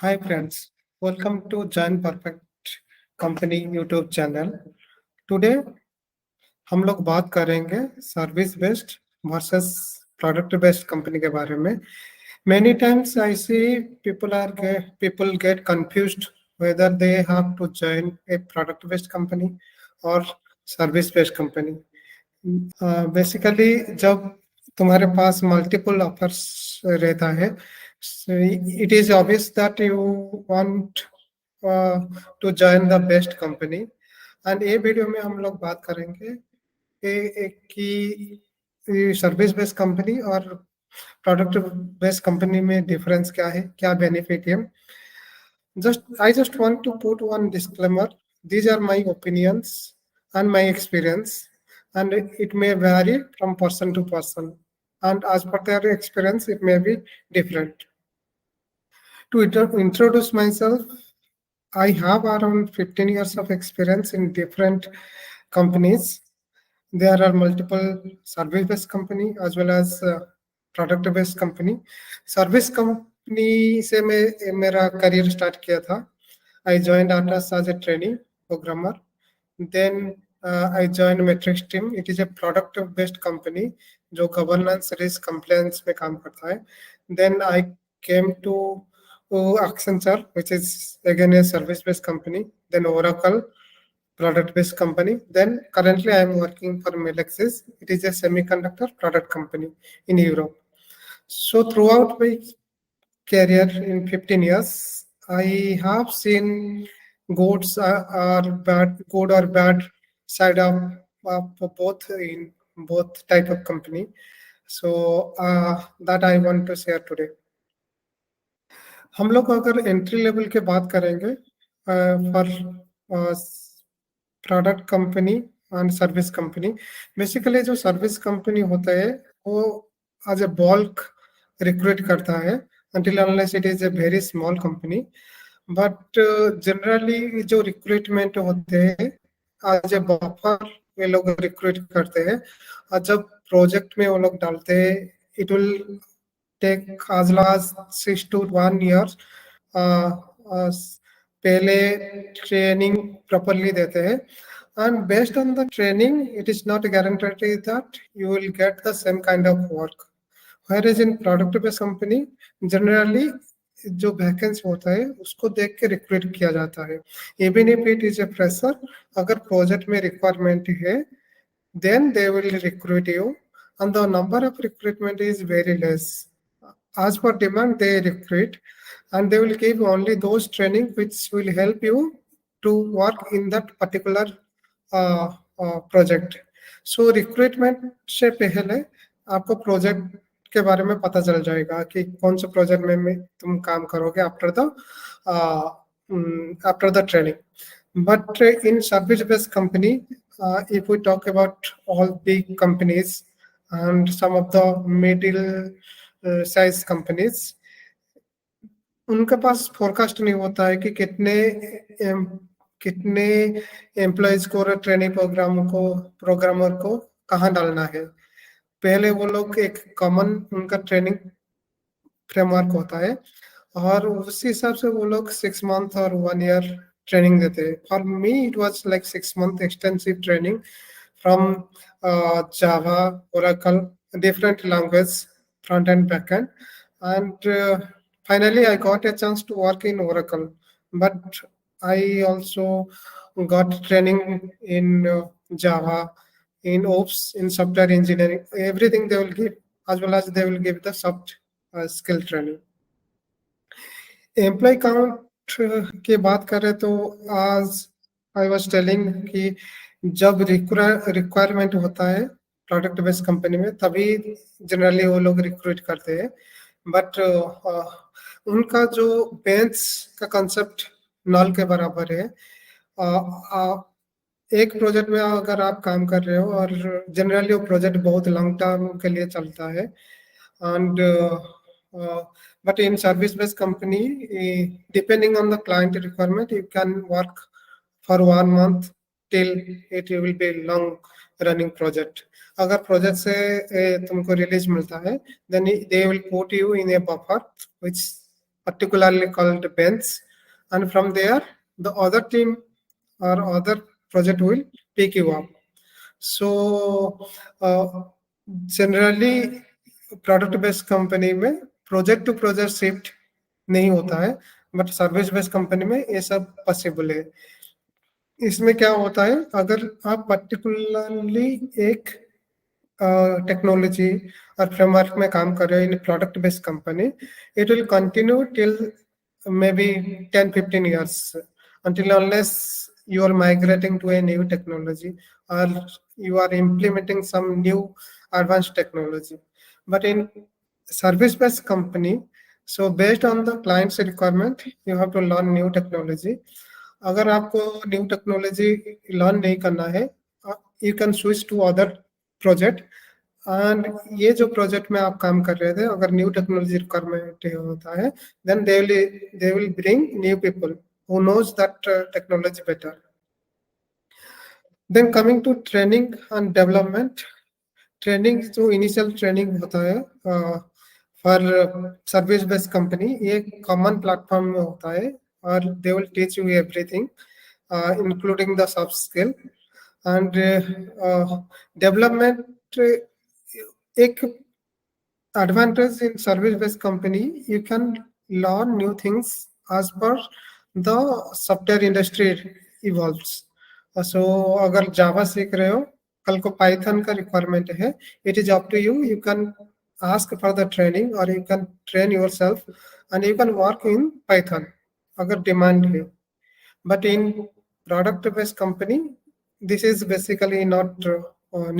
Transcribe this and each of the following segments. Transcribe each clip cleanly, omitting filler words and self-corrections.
Hi friends, welcome to Join Perfect Company YouTube channel. Today हम लोग बात करेंगे service based versus product based company के बारे में. Many times I see people get confused whether they have to join a product based company or service based company. Basically जब तुम्हारे पास मल्टीपल ऑफर्स रहता है, it is obvious that you want to join the best company. And ये video में हम लोग बात करेंगे कि सर्विस बेस्ड कंपनी और प्रोडक्ट बेस्ड कंपनी में डिफरेंस क्या है, क्या बेनिफिट है. I just want to put one disclaimer. These are my opinions and my experience, and it may vary from person to person. And as per their experience, it may be different. To introduce myself, I have around 15 years of experience in different companies. There are multiple service-based company as well as product-based company. Service company से मैं मेरा career start किया था. I joined Atas as a trainee programmer. Then I joined Matrix team. It is a product-based company जो governance, risk, compliance में काम करता है. Then I came to Accenture, which is again a service-based company. Then Oracle, product-based company. Then currently I am working for Melexis. It is a semiconductor product company in Europe. So throughout my career in 15 years, I have seen good or bad side of both in both type of company. So that I want to share today. हम लोग अगर entry level के बात करेंगे for product company and service company, basically जो service company होता है वो एज ए बल्क रिक्रूट करता है until unless it is a very small company. But generally जो रिक्रूटमेंट होते हैं एज ए बफर वे लोग रिक्रूट करते हैं, और जब प्रोजेक्ट में वो लोग डालते हैं it will take as long as 6 to 1 year. पहले ट्रेनिंग प्रॉपरली देते हैं, and based on the training it is not guaranteed that you will get the same kind of work. Whereas in product based company generally जो vacancy होता है उसको देख के recruit किया जाता है. Even if it is a fresher, अगर प्रोजेक्ट में रिक्वायरमेंट है then they will recruit you, and the number of recruitment is very less. As per demand they recruit, and they will give only those training which will help you to work in that particular project. So recruitment से पहले आपको project के बारे में पता चल जाएगा कि कौन से प्रोजेक्ट में तुम काम करोगे after the training. But in service based company, if we talk about all big companies and some of the middle size companies, उनके पास फोरकास्ट नहीं होता है कि कितने एम्प्लॉयज को ट्रेनिंग प्रोग्रामर को कहाँ डालना है. पहले वो लोग एक कॉमन उनका ट्रेनिंग फ्रेमवर्क होता है और उसी हिसाब से वो लोग 6 month और 1 year ट्रेनिंग देते हैं. For me it was like 6 month extensive training from Java, Oracle, different language, front end back and, and finally I got a chance to work in Oracle. But I also got training in Java, in ops, in software engineering, everything they will give, as well as they will give the soft skill training. Employee count की बात करें तो आज I was telling कि जब requirement होता है product based company में तभी जनरली वो लोग रिक्रूट करते हैं. बट उनका जो बेंच का कंसेप्ट नल के बराबर है. एक प्रोजेक्ट में अगर आप काम कर रहे हो और जनरली वो प्रोजेक्ट बहुत लॉन्ग टर्म के लिए चलता है, and but in service based company, depending on the client requirement, you can work for 1 month till it will be long running project. अगर प्रोजेक्ट से तुमको रिलीज मिलता है then they will put you in a buffer which particularly called bench, and from there the other team or other project will pick you up. So generally product based company में project to project shift नहीं होता है, but service based company में ये सब possible है। इसमें क्या होता है, अगर आप पर्टिकुलरली एक टेक्नोलॉजी और फ्रेमवर्क में काम कर रहे हो in product based company, it will continue till maybe 10-15 years until unless you are migrating to a new technology or you are implementing some new advanced technology. But in service based company, so based on the client's requirement you have to learn new technology. अगर आपको new technology learn नहीं करना है, you can switch to other project, and ये जो project में आप काम कर रहे थे अगर न्यू टेक्नोलॉजी रिक्वायरमेंट होता है, then they will bring new people who knows that technology better. Then coming to training and development, training जो इनिशियल ट्रेनिंग होता है फॉर सर्विस बेस्ड कंपनी, ये कॉमन प्लेटफॉर्म में होता है और they will teach you everything including the soft skill and development. एक advantage in service based company, you can learn new things as per the software industry evolves. So अगर जावा सीख रहे हो, कल को पाइथन का रिक्वायरमेंट है, it is up to you, you can ask for the training or you can train yourself and you can work in Python अगर demand है. But in product based company, this is basically not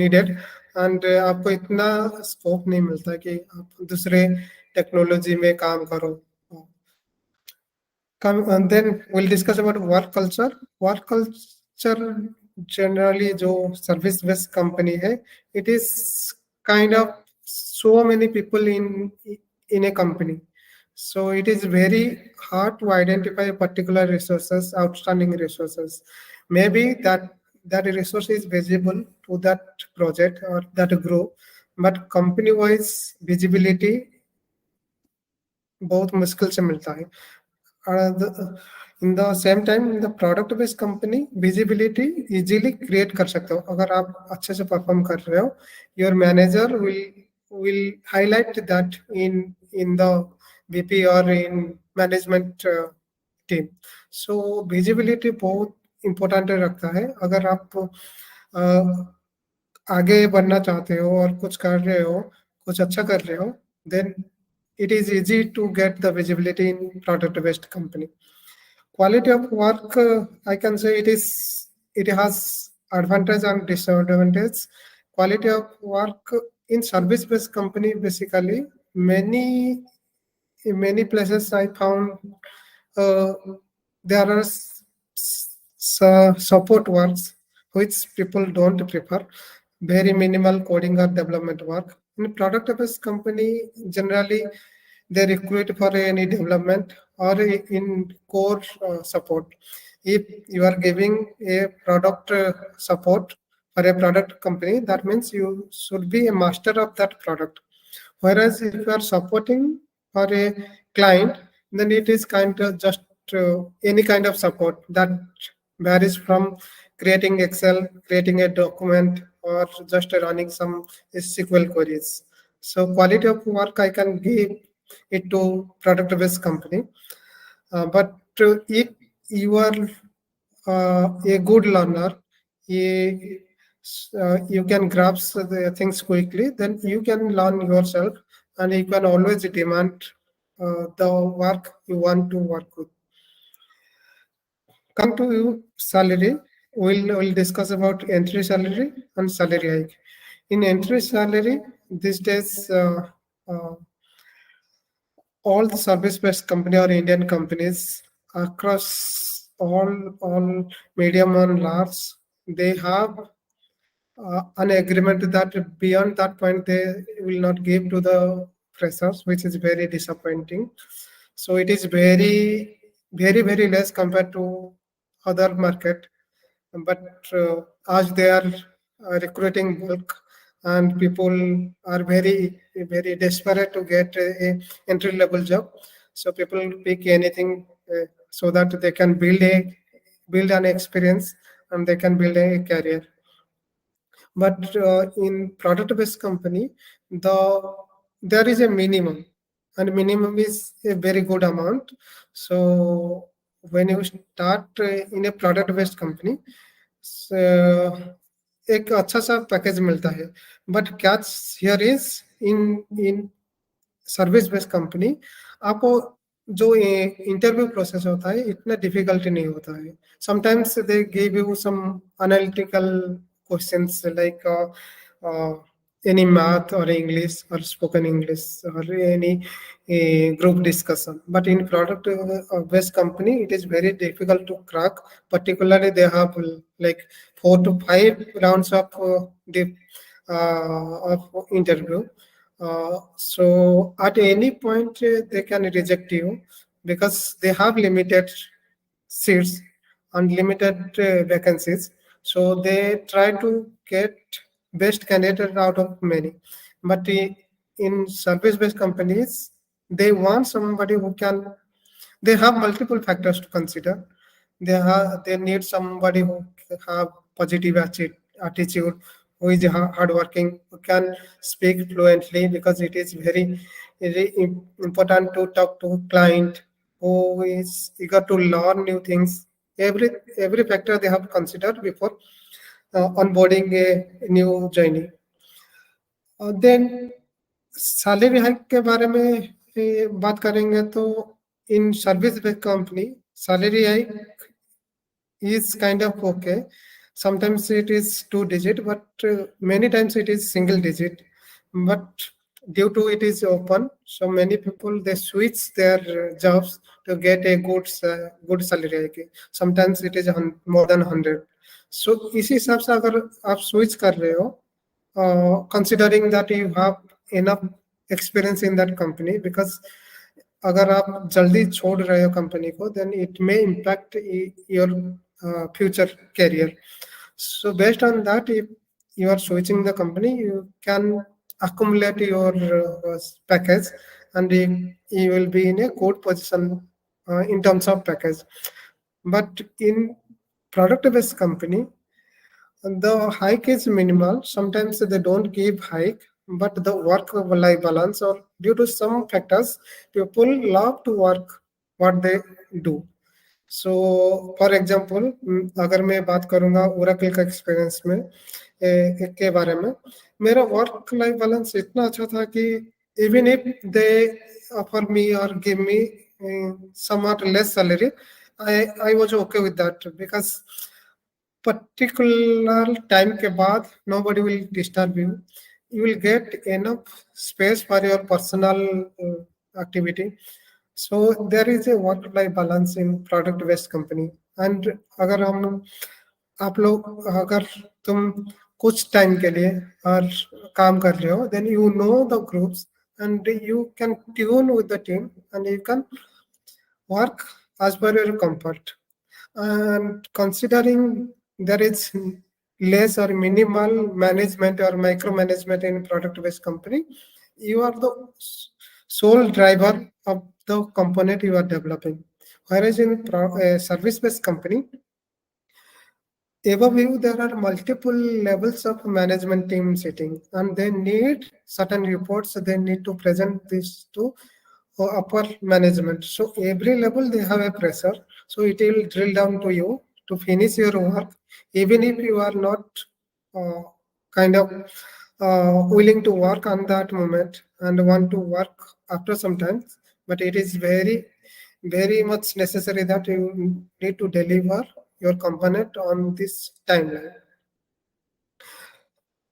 needed and आपको इतना scope नहीं मिलता कि आप दूसरे technology में काम करो. And then we'll discuss about work culture. Work culture generally जो service based company है, it is kind of so many people in a company. So it is very hard to identify particular resources, outstanding resources. Maybe that resource is visible to that project or that group, but company wise visibility बहुत मुश्किल से मिलता है. In the same time, in the product based company, visibility easily create कर सकते हो. अगर आप अच्छे से perform कर रहे हो, your manager will highlight that in the VP or in management team. So visibility बहुत important रखता है. अगर आप आगे बढ़ना चाहते हो और कुछ कर रहे हो, कुछ अच्छा कर रहे हो, then it is easy to get the visibility in product based company. Quality of work, I can say it has advantage and disadvantage. Quality of work in service based company, basically many places I found there are support works which people don't prefer, very minimal coding or development work. In product based company, generally they recruit for any development or in core support. If you are giving a product support for a product company, that means you should be a master of that product. Whereas if you are supporting for a client, then it is kind of just any kind of support that varies from creating Excel, creating a document, or just running some SQL queries. So quality of work I can give it to product based company, but if you are a good learner, you can grasp the things quickly, then you can learn yourself and you can always demand the work you want to work with. Come to salary, we'll discuss about entry salary and salary hike. In entry salary, these days, all the service-based company or Indian companies across all medium and large, they have an agreement that beyond that point they will not give to the freshers, which is very disappointing. So it is very less compared to other market, but as they are recruiting bulk and people are very desperate to get a entry level job, So people pick anything so that they can build an experience and they can build a career. But in product-based company, there is a minimum, and minimum is a very good amount. So when you start in a product-based company, एक अच्छा सा package मिलता है. But catch here is in service based company, आपको जो interview process होता है इतना डिफिकल्टी नहीं होता है. Sometimes they give you some analytical questions like any math or English or spoken English or any group discussion. But in product based company, it is very difficult to crack. Particularly, they have like 4 to 5 rounds of interview. So at any point they can reject you because they have limited seats and limited vacancies. So they try to get best candidate out of many. But in service based companies, they want somebody who can, they have multiple factors to consider. They need somebody who have positive attitude, who is hardworking, who can speak fluently, because it is very important to talk to client, who is eager to learn new things. Every factor they have considered before onboarding a new joinee. Then salary hike के बारे में बात करेंगे तो in service based company salary hike is kind of okay. Sometimes it is 2 digit, but many times it is single digit. But due to it is open, so many people they switch their jobs to get a good salary hike. Sometimes it is more than 100. So इसी हिसाब से अगर आप switch कर रहे हो, considering that you have enough experience in that company, because अगर आप जल्दी छोड़ रहे हो कंपनी को, then it may impact your future career. So based on that, if you are switching the company, you can accumulate your package, and you will be in a good position in terms of package. But in product-based company, the hike is minimal. Sometimes they don't give hike, but the work-life balance, or due to some factors, people love to work what they do. So for example अगर मैं बात करूंगा Oracle का experience में के बारे में, मेरा वर्क लाइफ बैलेंस इतना अच्छा था कि even if they offer me और give me somewhat less salary, I was okay with that, because particular time के बाद nobody will disturb you. You will get enough space for your personal activity. So there is a work-life balance in product-based company. And अगर आप लोग अगर तुम कुछ time के लिए और काम कर रहे हो, then you know the groups and you can tune with the team and you can work as per your comfort. And considering there is less or minimal management or micromanagement in product-based company, you are the sole driver of the component you are developing. Whereas in service-based company, above you there are multiple levels of management team sitting, and they need certain reports. They need to present this to upper management. So every level they have a pressure. So it will drill down to you to finish your work, even if you are not kind of willing to work on that moment and want to work after some time. But it is very, very much necessary that you need to deliver your component on this timeline.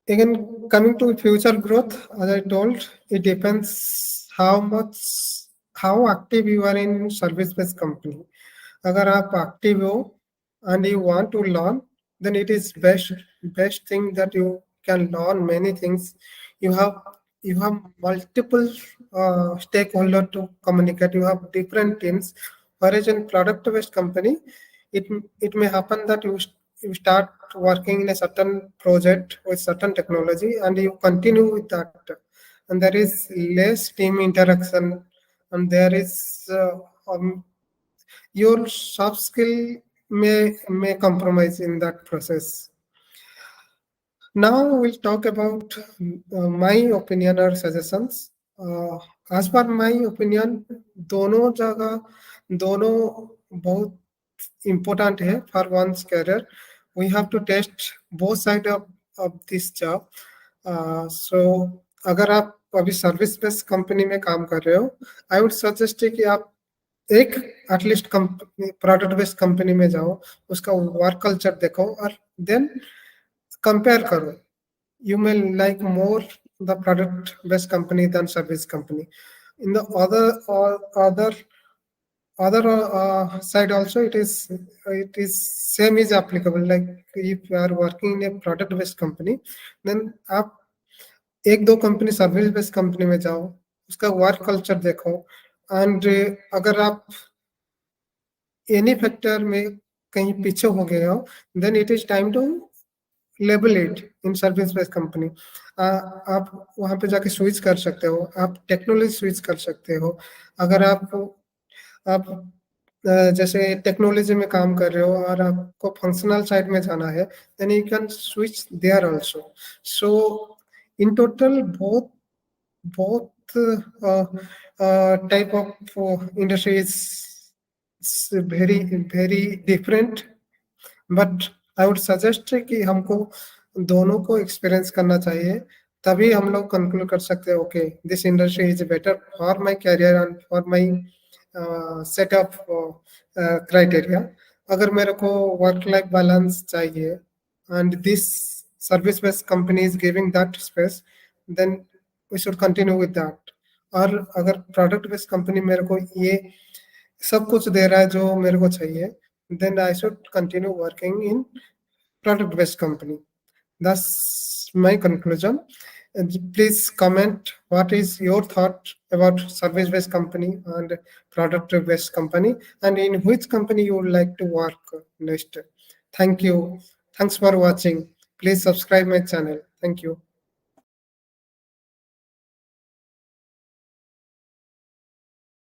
Again, coming to future growth, as I told, it depends how active you are in service-based company. अगर आप active हो and you want to learn, then it is best thing that you can learn many things. You have multiple stakeholder to communicate. You have different teams. Whereas in product-based company, it may happen that you start working in a certain project with certain technology and you continue with that, and there is less team interaction and there is your soft skill may compromise in that process. Now we'll talk about my opinion or suggestions. As per my opinion, दोनों जगह दोनों बहुत important है for one's career. We have to test both side of this job. So अगर आप अभी service based company में काम कर रहे हो, आई वुड सजेस्ट कि आप एक एटलीस्ट प्रोडक्ट बेस्ड कंपनी में जाओ, उसका वर्क कल्चर देखो और देन कंपेयर करो. You may like more the product based company than service company. In the other side also, it is same is applicable. Like if you are working in a product based company, then आप एक दो company service based company में जाओ, उसका work culture देखो, and अगर आप any factor में कहीं पीछे हो गए हो, then it is time to label it in service based company. आप वहां पे जाके स्विच कर सकते हो, आप टेक्नोलॉजी स्विच कर सकते हो. अगर आप जैसे टेक्नोलॉजी में काम कर रहे हो और आपको फंक्शनल साइड में जाना है, then you can switch there also. So in total both type of industry is very different, but I would suggest कि हमको दोनों को एक्सपीरियंस करना चाहिए, तभी हम लोग कंक्लूड कर सकते हैं okay this industry is better for my career and for my set of criteria. अगर मेरे को वर्क लाइफ बैलेंस चाहिए and this service based company is giving that space, then we should continue with that. और अगर product based company मेरे को ये सब कुछ दे रहा है जो मेरे को चाहिए, then I should continue working in product based company. That's my conclusion. And please comment what is your thought about service based company and product based company, and in which company you would like to work next. Thank you. Thanks for watching. Please subscribe my channel. Thank you.